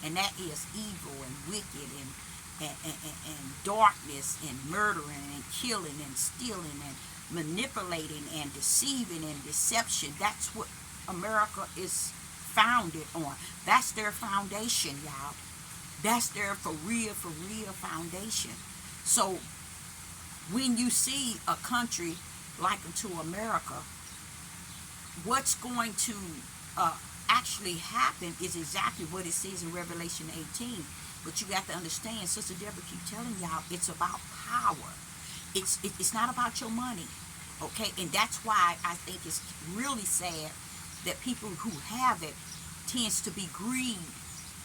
and that is evil and wicked and darkness and murdering and killing and stealing and manipulating and deceiving and deception. That's what America is founded on. That's their foundation, y'all. That's their for real foundation. So when you see a country like unto America, what's going to uh, actually happen is exactly what it says in Revelation 18. But you got to understand, Sister Deborah keep telling y'all, it's about power. It's not about your money, okay? And that's why I think it's really sad that people who have it tends to be greed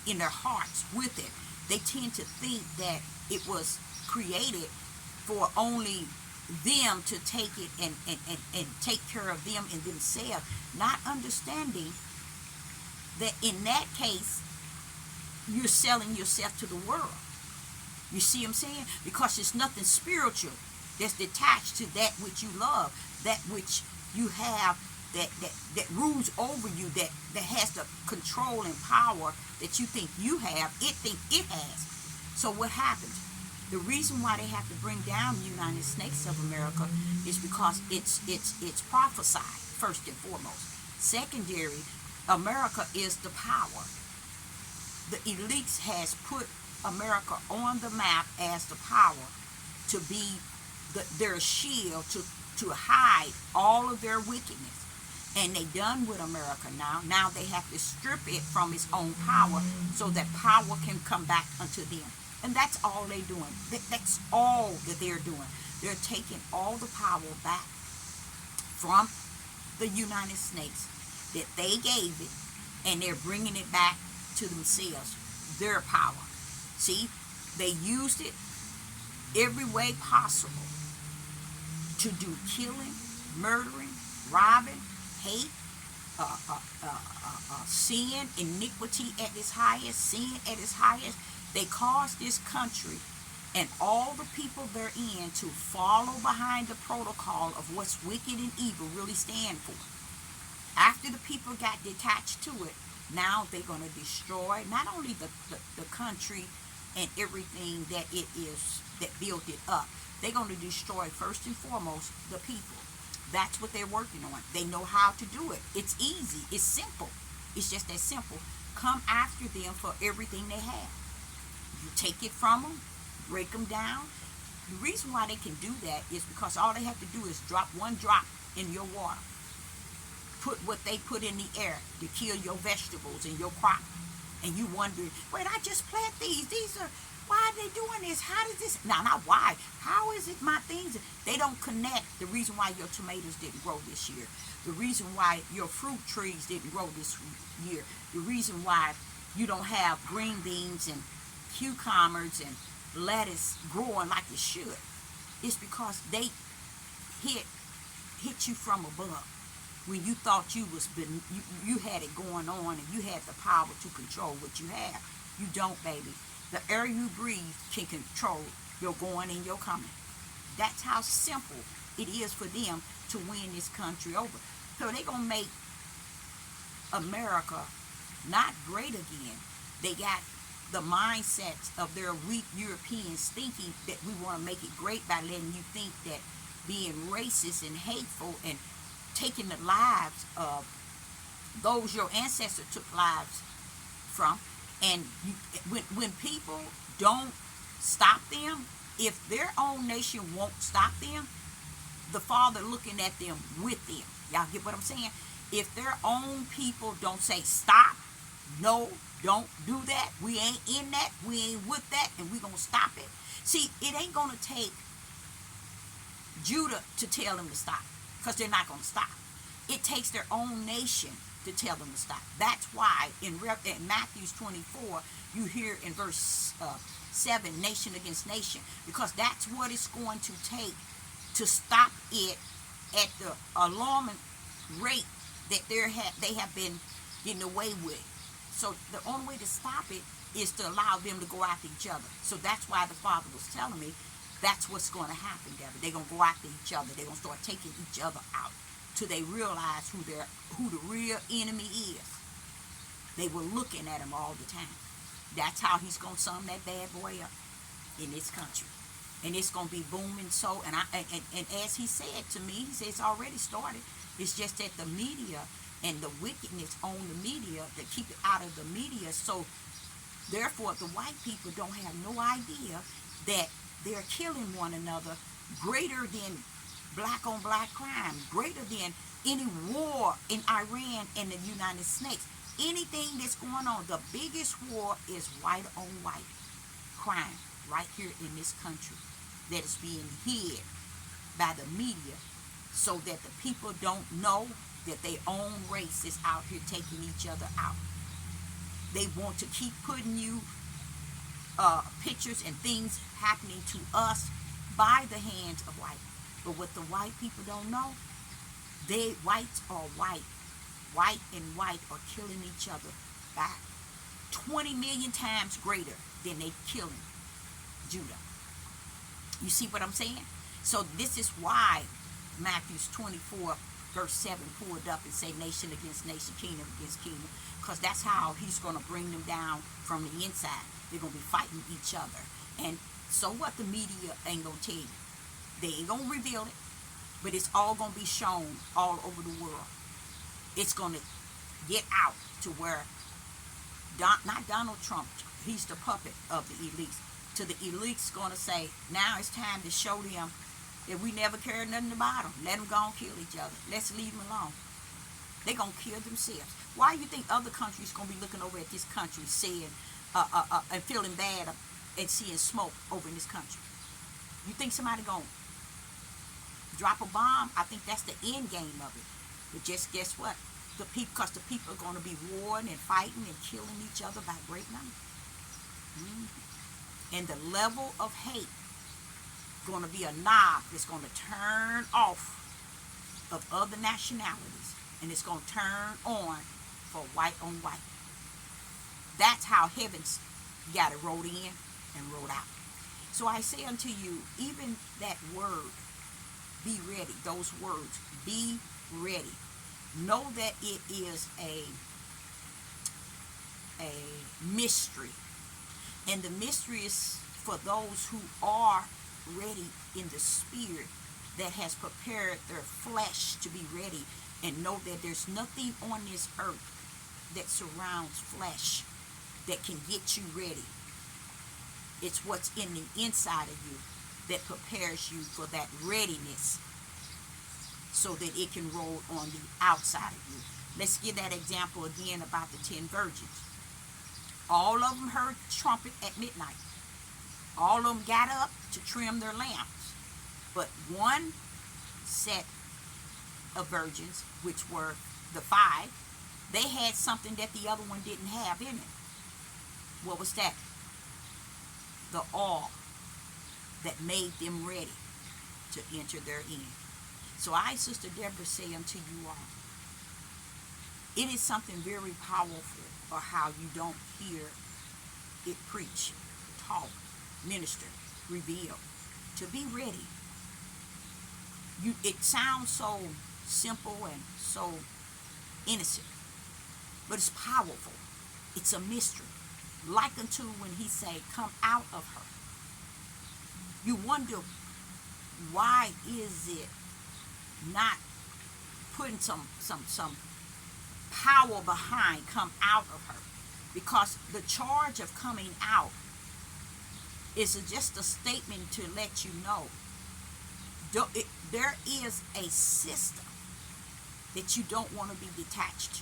in their hearts with it. They tend to think that it was created for only them to take it and take care of them and themselves, not understanding that in that case you're selling yourself to the world. You see what I'm saying? Because it's nothing spiritual that's detached to that which you love, that which you have, that rules over you, that has the control and power that you think you have, it think it has. So what happens? The reason why they have to bring down the United States of America is because it's prophesied first and foremost. Secondary, America is the power. The elites has put America on the map as the power to be their shield to hide all of their wickedness. And they done with America now. Now they have to strip it from its own power so that power can come back unto them. And that's all they're doing. That's all that they're doing. They're taking all the power back from the United States that they gave it, and they're bringing it back to themselves, their power. See, they used it every way possible to do killing, murdering, robbing, hate, sin, iniquity at its highest, sin at its highest. They caused this country and all the people therein to follow behind the protocol of what's wicked and evil really stand for. After the people got detached to it, now they're going to destroy not only the country and everything that it is that built it up. They're going to destroy first and foremost the people. That's what they're working on. They know how to do it. It's easy. It's simple. It's just that simple. Come after them for everything they have. You take it from them, break them down. The reason why they can do that is because all they have to do is drop one drop in your water. Put what they put in the air to kill your vegetables and your crop. And you wonder, wait, I just plant these. These are, why are they doing this? How does this, now not why, how is it my things? They don't connect the reason why your tomatoes didn't grow this year. The reason why your fruit trees didn't grow this year. The reason why you don't have green beans and cucumbers and lettuce growing like it should. It's because they hit you from above. When you thought you had it going on and you had the power to control what you have. You don't, baby. The air you breathe can control your going and your coming. That's how simple it is for them to win this country over. So they're going to make America not great again. They got the mindsets of their weak Europeans thinking that we want to make it great by letting you think that being racist and hateful and taking the lives of those your ancestors took lives from. And when people don't stop them, if their own nation won't stop them, the Father looking at them with them. Y'all get what I'm saying? If their own people don't say stop, no, don't do that, we ain't in that, we ain't with that, and we gonna stop it. See, it ain't gonna take Judah to tell them to stop, because they're not gonna stop. It takes their own nation to tell them to stop. That's why in Matthew 24, you hear in verse 7, nation against nation, because that's what it's going to take to stop it at the alarming rate that they have been getting away with. So the only way to stop it is to allow them to go after each other. So that's why the Father was telling me that's what's going to happen, Deborah. They're going to go after each other. They're going to start taking each other out till they realize who the real enemy is. They were looking at him all the time. That's how he's gonna sum that bad boy up in this country. And it's gonna be booming. So, and as he said to me, he says it's already started. It's just that the media and the wickedness on the media that keep it out of the media. So therefore the white people don't have no idea that they're killing one another greater than black on black crime, greater than any war in Iran and the United States. Anything that's going on, the biggest war is white on white crime right here in this country that is being hid by the media so that the people don't know that their own race is out here taking each other out. They want to keep putting you pictures and things happening to us by the hands of white. But what the white people don't know, they whites are white. White and white are killing each other by 20 million times greater than they killing Judah. You see what I'm saying? So this is why Matthew 24 verse 7 pulled up and say nation against nation, kingdom against kingdom, because that's how he's going to bring them down from the inside. They're going to be fighting each other. And so what, the media ain't going to tell you. They ain't going to reveal it, but it's all going to be shown all over the world. It's going to get out to where, not Donald Trump, he's the puppet of the elites. To the elites going to say, now it's time to show them that we never cared nothing about them. Let them go and kill each other. Let's leave them alone. They're going to kill themselves. Why do you think other countries going to be looking over at this country saying, and feeling bad and seeing smoke over in this country? You think somebody going to drop a bomb? I think that's the end game of it. But just guess what? The people, because the people are going to be warring and fighting and killing each other by great numbers. And the level of hate going to be a knob that's going to turn off of other nationalities, and it's going to turn on for white on white. That's how heaven's got it rolled in and rolled out. So I say unto you, even that word, be ready, those words, be ready. Know that it is a mystery. And the mystery is for those who are ready in the spirit, that has prepared their flesh to be ready, and know that there's nothing on this earth that surrounds flesh that can get you ready. It's what's in the inside of you that prepares you for that readiness so that it can roll on the outside of you. Let's give that example again about the 10 virgins. All of them heard the trumpet at midnight. All of them got up to trim their lamps. But one set of virgins, which were the 5, they had something that the other one didn't have in it. What was that? The oil that made them ready to enter their end. So I, Sister Deborah, say unto you all, it is something very powerful for how you don't hear it preach, talk, minister, reveal. To be ready. It sounds so simple and so innocent, but it's powerful. It's a mystery. Like unto when he say, come out of her. You wonder, why is it not putting some power behind come out of her? Because the charge of coming out is just a statement to let you know there is a system that you don't want to be detached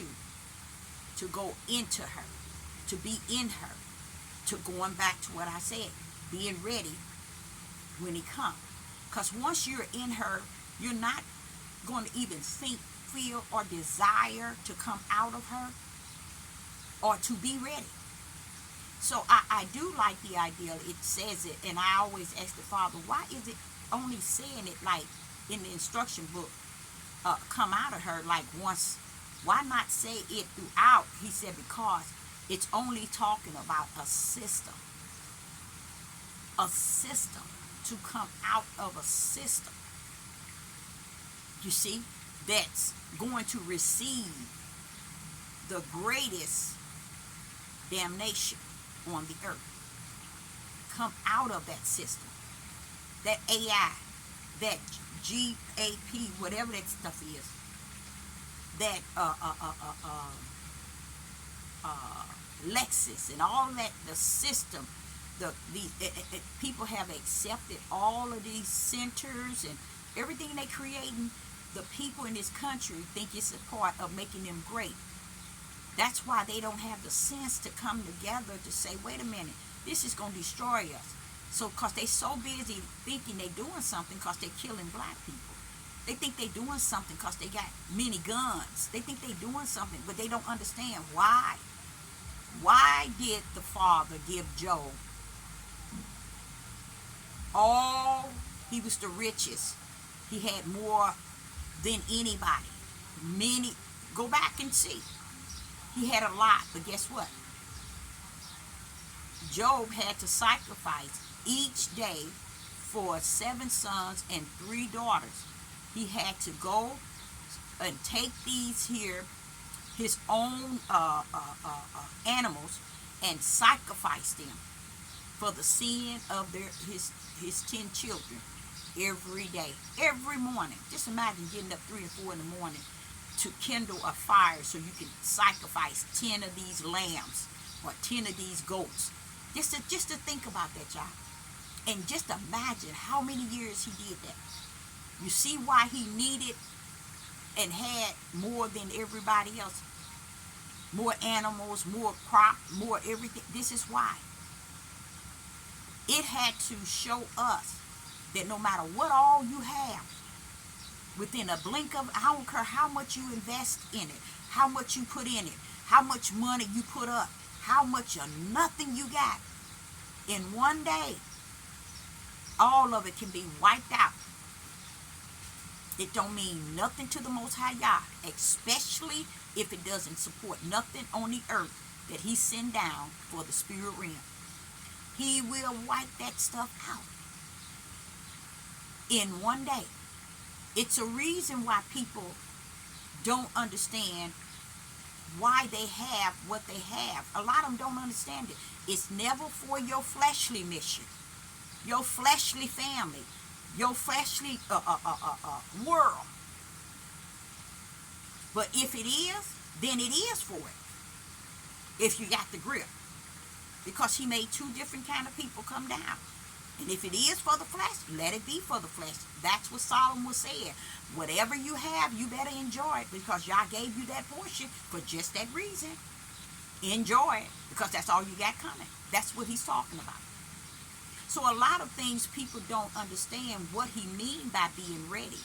to go into her, to be in her, to going back to what I said, being ready when he comes. Because once you're in her, you're not going to even think, feel, or desire to come out of her or to be ready. So I do like the idea. It says it, and I always ask the Father, why is it only saying it like in the instruction book, come out of her like once? Why not say it throughout? He said, because it's only talking about a system. A system. To come out of a system. You see? That's going to receive the greatest damnation. on the earth. Come out of that system. That AI, that GAP, whatever that stuff is, that Lexus and all that, the system, people have accepted all of these centers and everything they creating. The people in this country think it's a part of making them great. That's why they don't have the sense to come together to say, wait a minute, this is going to destroy us. So, because they so busy thinking they're doing something because they're killing black people. They think they're doing something because they got many guns. They think they're doing something, but they don't understand why. Why did the Father give Job all? He was the richest. He had more than anybody. Many. Go back and see. He had a lot, but guess what? Job had to sacrifice each day for 7 sons and 3 daughters. He had to go and take these here, his own animals, and sacrifice them for the sin of his 10 children every day, every morning. Just imagine getting up 3 or 4 in the morning to kindle a fire so you can sacrifice 10 of these lambs or 10 of these goats. Just to think about that, y'all. And just imagine how many years he did that. You see why he needed and had more than everybody else. More animals, more crop, more everything. This is why. It had to show us that no matter what all you have, within a blink of, I don't care how much you invest in it, how much you put in it, how much money you put up, how much or nothing you got, in one day, all of it can be wiped out. It don't mean nothing to the Most High Yah, especially if it doesn't support nothing on the earth that he sent down for the spirit realm. He will wipe that stuff out in one day. It's a reason why people don't understand why they have what they have. A lot of them don't understand it. It's never for your fleshly mission, your fleshly family, your fleshly world. But if it is, then it is for it. If you got the grip. Because he made 2 different kind of people come down. And if it is for the flesh, let it be for the flesh. That's what Solomon was saying. Whatever you have, you better enjoy it, because Yah gave you that portion for just that reason. Enjoy it, because that's all you got coming. That's what he's talking about. So a lot of things people don't understand what he means by being ready.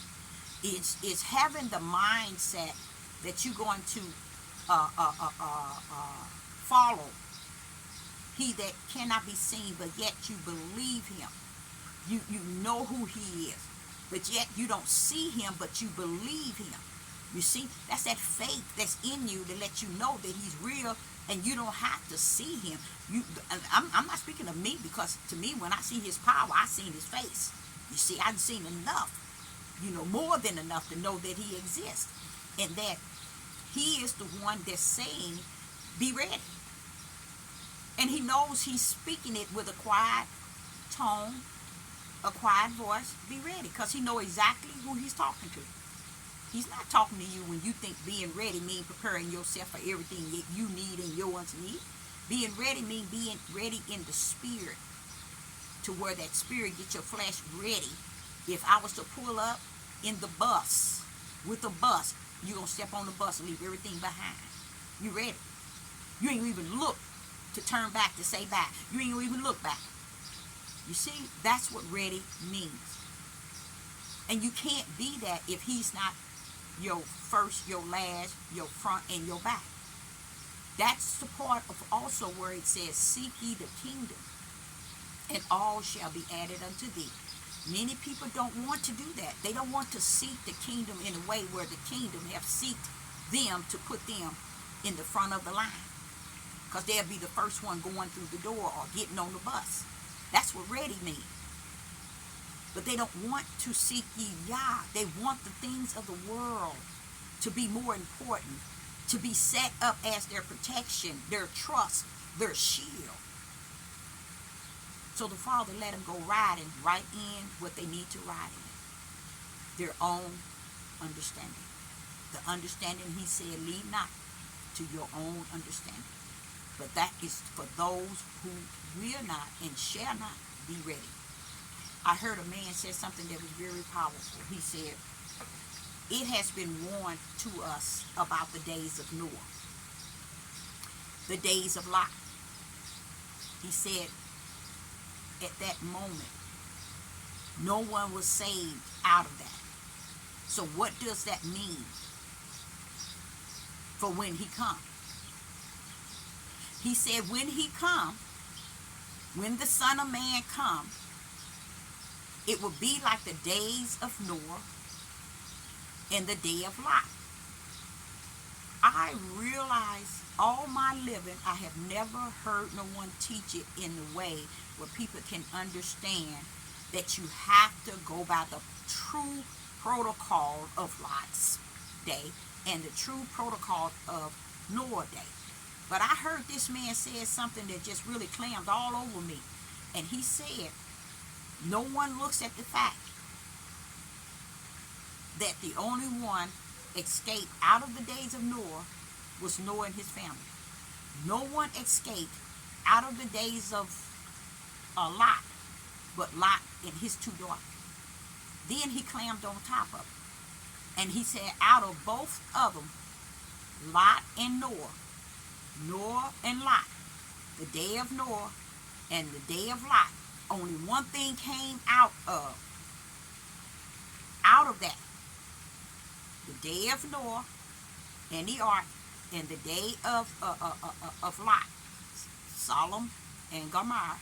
Is having the mindset that you're going to follow he that cannot be seen, but yet you believe him. You know who he is, but yet you don't see him, but you believe him. You see, that's that faith that's in you to let you know that he's real, and you don't have to see him. I'm not speaking of me, because to me, when I see his power, I seen his face. You see, I've seen enough, more than enough to know that he exists, and that he is the one that's saying, be ready. And he knows he's speaking it with a quiet tone, a quiet voice. Be ready, because he knows exactly who he's talking to. He's not talking to you when you think being ready means preparing yourself for everything you need and yours need. Being ready means being ready in the spirit, to where that spirit gets your flesh ready. If I was to pull up in the bus, with a bus, you're going to step on the bus and leave everything behind. You ready. You ain't even look to turn back to say bye. You ain't even look back. You see, that's what ready means. And you can't be that if he's not your first, your last, your front, and your back. That's the part of also where it says, seek ye the kingdom, and all shall be added unto thee. Many people don't want to do that. They don't want to seek the kingdom in a way where the kingdom have seeked them to put them in the front of the line, because they'll be the first one going through the door or getting on the bus. That's what ready means. But they don't want to seek ye Yah. They want the things of the world to be more important, to be set up as their protection, their trust, their shield. So the Father let them go riding right in what they need to ride in. Their own understanding. The understanding, he said, lead not to your own understanding. But that is for those who will not and shall not be ready. I heard a man say something that was very powerful. He said, it has been warned to us about the days of Noah, the days of Lot. He said, at that moment, no one was saved out of that. So what does that mean for when he comes? He said, when he come, when the Son of Man come, it will be like the days of Noah and the day of Lot. I realize all my living, I have never heard no one teach it in the way where people can understand that you have to go by the true protocol of Lot's day and the true protocol of Noah's day. But I heard this man say something that just really clammed all over me. And he said, no one looks at the fact that the only one escaped out of the days of Noah was Noah and his family. No one escaped out of the days of Lot, but Lot and his two daughters. Then he clammed on top of it. And he said, out of both of them, Lot and Noah, Noah and Lot, the day of Noah and the day of Lot, only one thing came out of that. The day of Noah and the ark and the day of Lot, Sodom and Gomorrah.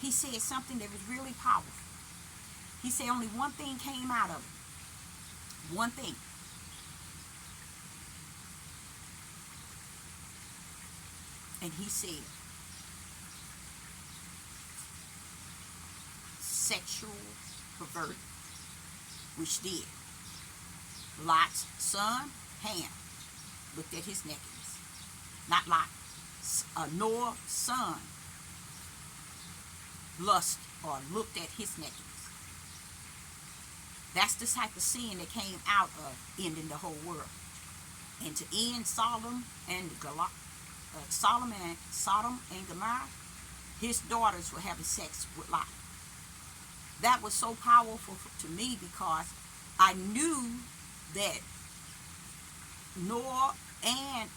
He said something that was really powerful. He said only one thing came out of it. One thing. And he said, sexual perversion, which did. Lot's son, Ham, looked at his nakedness. Not Lot. Noah's son lust or looked at his nakedness. That's the type of sin that came out of ending the whole world. And to end Sodom and Gomorrah, his daughters were having sex with Lot. That was so powerful to me because I knew that Noah and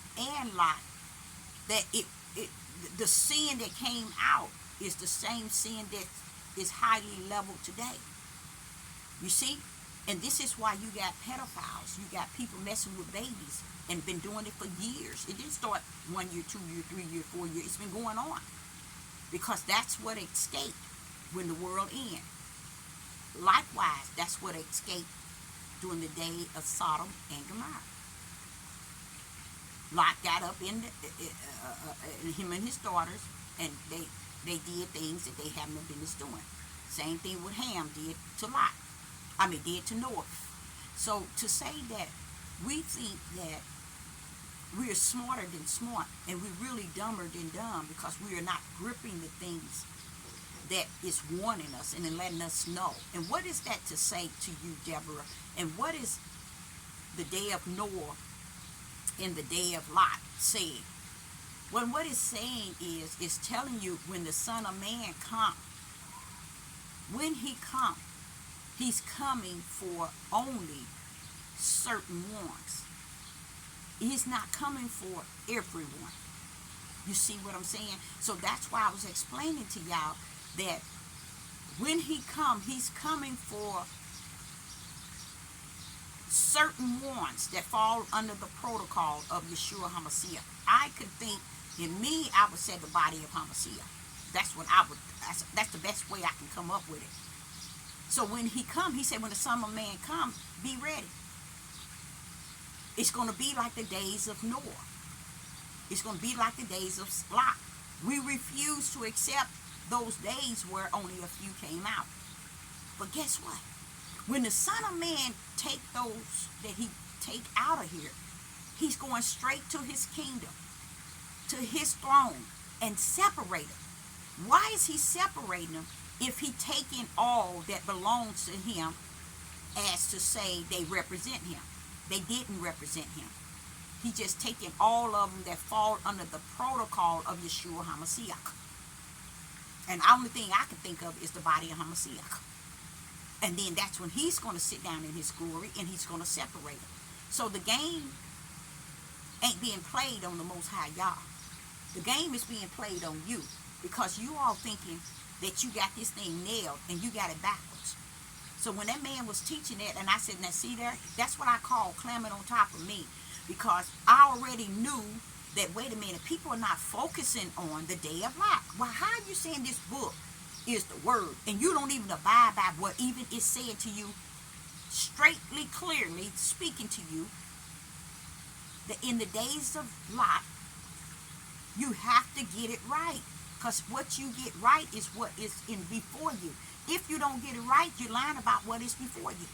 Lot, that the sin that came out is the same sin that is highly leveled today. You see? And this is why you got pedophiles. You got people messing with babies and been doing it for years. It didn't start 1 year, 2 year, 3 year, 4 years. It's been going on. Because that's what escaped when the world ended. Likewise, that's what escaped during the day of Sodom and Gomorrah. Lot got up in him and his daughters, and they did things that they had no business doing. Same thing with Ham did to Lot. Did to Noah. So to say that we think that we are smarter than smart, and we're really dumber than dumb because we are not gripping the things that is warning us and then letting us know. And what is that to say to you, Deborah? And what is the day of Noah and the day of Lot saying? Well, what it's saying is telling you when the Son of Man comes, when he comes, he's coming for only certain ones. He's not coming for everyone. You see what I'm saying? So that's why I was explaining to y'all that when he comes, he's coming for certain ones that fall under the protocol of Yeshua HaMashiach. I could think, in me, I would say the body of HaMashiach. That's the best way I can come up with it. So when he come, he said, when the Son of Man comes, be ready. It's going to be like the days of Noah. It's going to be like the days of Lot. We refuse to accept those days where only a few came out. But guess what? When the Son of Man take those that he take out of here, he's going straight to his kingdom, to his throne, and separate them. Why is he separating them if he taking all that belongs to him as to say they represent him? They didn't represent him. He just taking all of them that fall under the protocol of Yeshua HaMashiach. And the only thing I can think of is the body of HaMashiach. And then that's when he's going to sit down in his glory and he's going to separate them. So the game ain't being played on the Most High Yah. The game is being played on you because you all thinking that you got this thing nailed and you got it backwards. So when that man was teaching that, and I said, now see there, that's what I call climbing on top of me, because I already knew that, wait a minute, people are not focusing on the day of Lot. Well, how are you saying this book is the word and you don't even abide by what even is said to you, straightly, clearly speaking to you, that in the days of Lot, you have to get it right, because what you get right is what is in before you. If you don't get it right, you're lying about what is before you.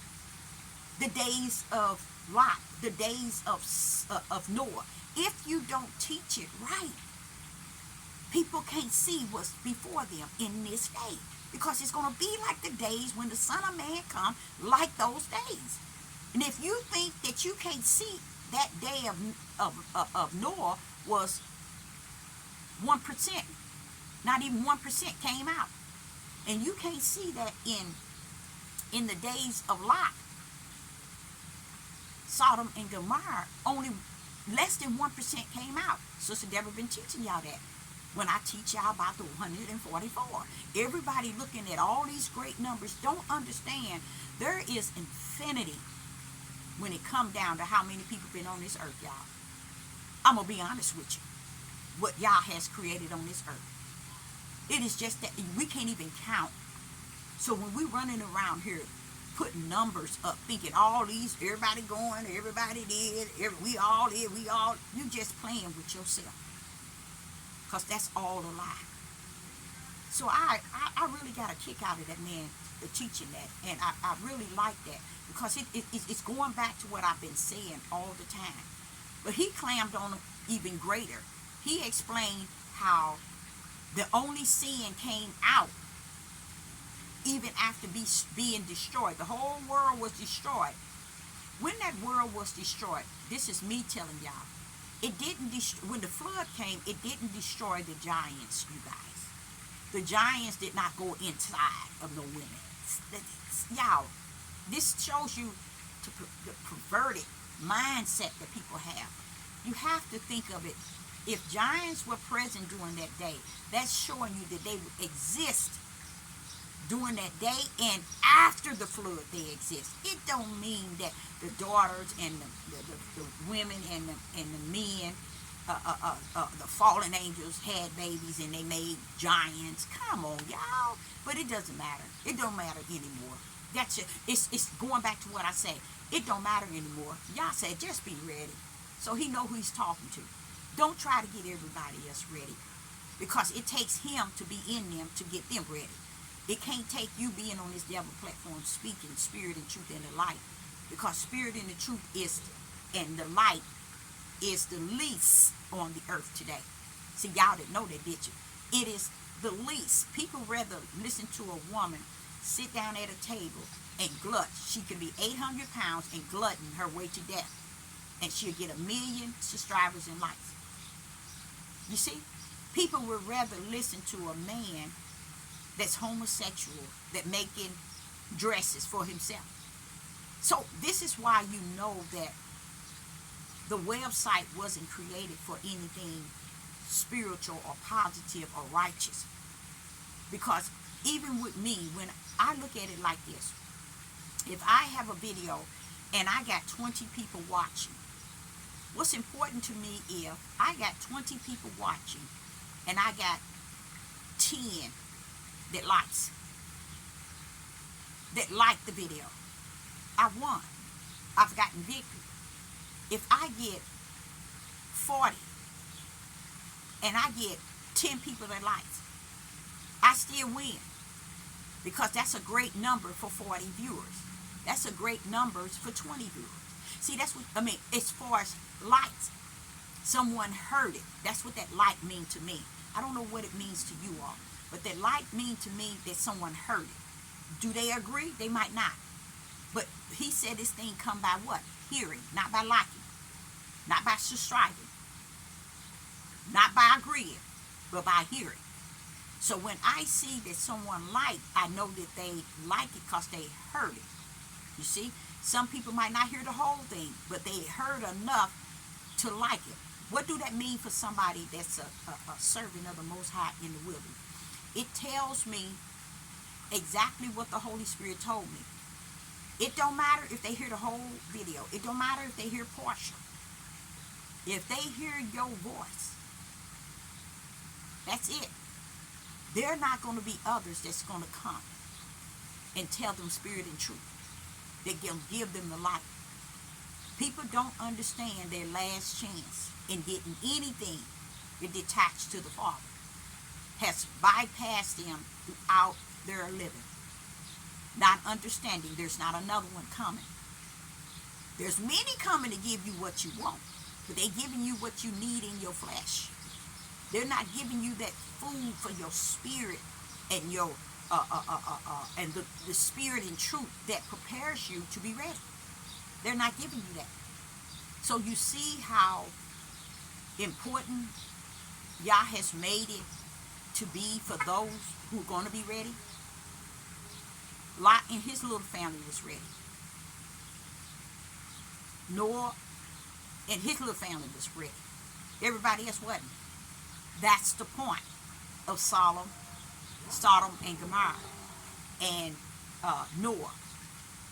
The days of Lot, the days of Noah. If you don't teach it right, people can't see what's before them in this day, because it's going to be like the days when the Son of Man come, like those days. And if you think that you can't see that day of Noah was 1%, not even 1% came out, and you can't see that in the days of Lot, Sodom and Gomorrah, only less than 1% came out. Sister Deborah been teaching y'all that when I teach y'all about the 144. Everybody looking at all these great numbers don't understand there is infinity when it come down to how many people been on this earth, y'all. I'm going to be honest with you. What Yah has created on this earth. It is just that we can't even count. So when we running around here putting numbers up, thinking all these, everybody going, everybody did, we all did, you just playing with yourself. Because that's all a lie. So I really got a kick out of that man teaching that. And I really like that, because it's going back to what I've been saying all the time. But he clammed on even greater. He explained how the only sin came out even after being destroyed. The whole world was destroyed. When that world was destroyed, this is me telling y'all, it didn't when the flood came, it didn't destroy the giants, you guys. The giants did not go inside of the women. Y'all, this shows you the perverted mindset that people have. You have to think of it. If giants were present during that day, that's showing you that they would exist during that day, and after the flood they exist. It don't mean that the daughters and the women and the men, the fallen angels had babies and they made giants. Come on, y'all. But it doesn't matter. It don't matter anymore. That's it. It's going back to what I say. It don't matter anymore. Y'all said just be ready. So he know who he's talking to. Don't try to get everybody else ready, because it takes him to be in them to get them ready. It can't take you being on this devil platform speaking spirit and truth and the light, because spirit and the truth is, and the light is the least on the earth today. See, y'all didn't know that, did you? It is the least. People rather listen to a woman sit down at a table and glut. She can be 800 pounds and glutton her way to death, and she'll get 1 million subscribers and likes. You see, people would rather listen to a man that's homosexual, that making dresses for himself. So this is why you know that the website wasn't created for anything spiritual or positive or righteous. Because even with me, when I look at it like this, if I have a video and I got 20 people watching, what's important to me if I got 20 people watching and I got 10 that like the video, I won. I've gotten victory. If I get 40 and I get 10 people that likes, I still win, because that's a great number for 40 viewers. That's a great number for 20 viewers. See, that's what I mean. As far as likes, someone heard it. That's what that like means to me. I don't know what it means to you all, But that light mean to me that someone heard it. Do they agree? They might not. But he said this thing come by what? Hearing, not by liking, not by subscribing, not by agreeing, but by hearing. So when I see that someone like, I know that they like it because they heard it. You see, some people might not hear the whole thing, but they heard enough to like it. What do that mean for somebody that's a servant of the Most High in the wilderness? It tells me exactly what the Holy Spirit told me. It don't matter if they hear the whole video. It don't matter if they hear partial. If they hear your voice, that's it. There are not going to be others that's going to come and tell them spirit and truth. That can give them the light. People don't understand their last chance in getting anything that detached to the Father has bypassed them throughout their living. Not understanding there's not another one coming. There's many coming to give you what you want, but they're giving you what you need in your flesh. They're not giving you that food for your spirit and your and the spirit and truth that prepares you to be ready. They're not giving you that. So you see how important Yah has made it to be for those who are going to be ready. Lot and his little family was ready. Noah and his little family was ready. Everybody else wasn't. That's the point of Sodom and Gomorrah and Noah.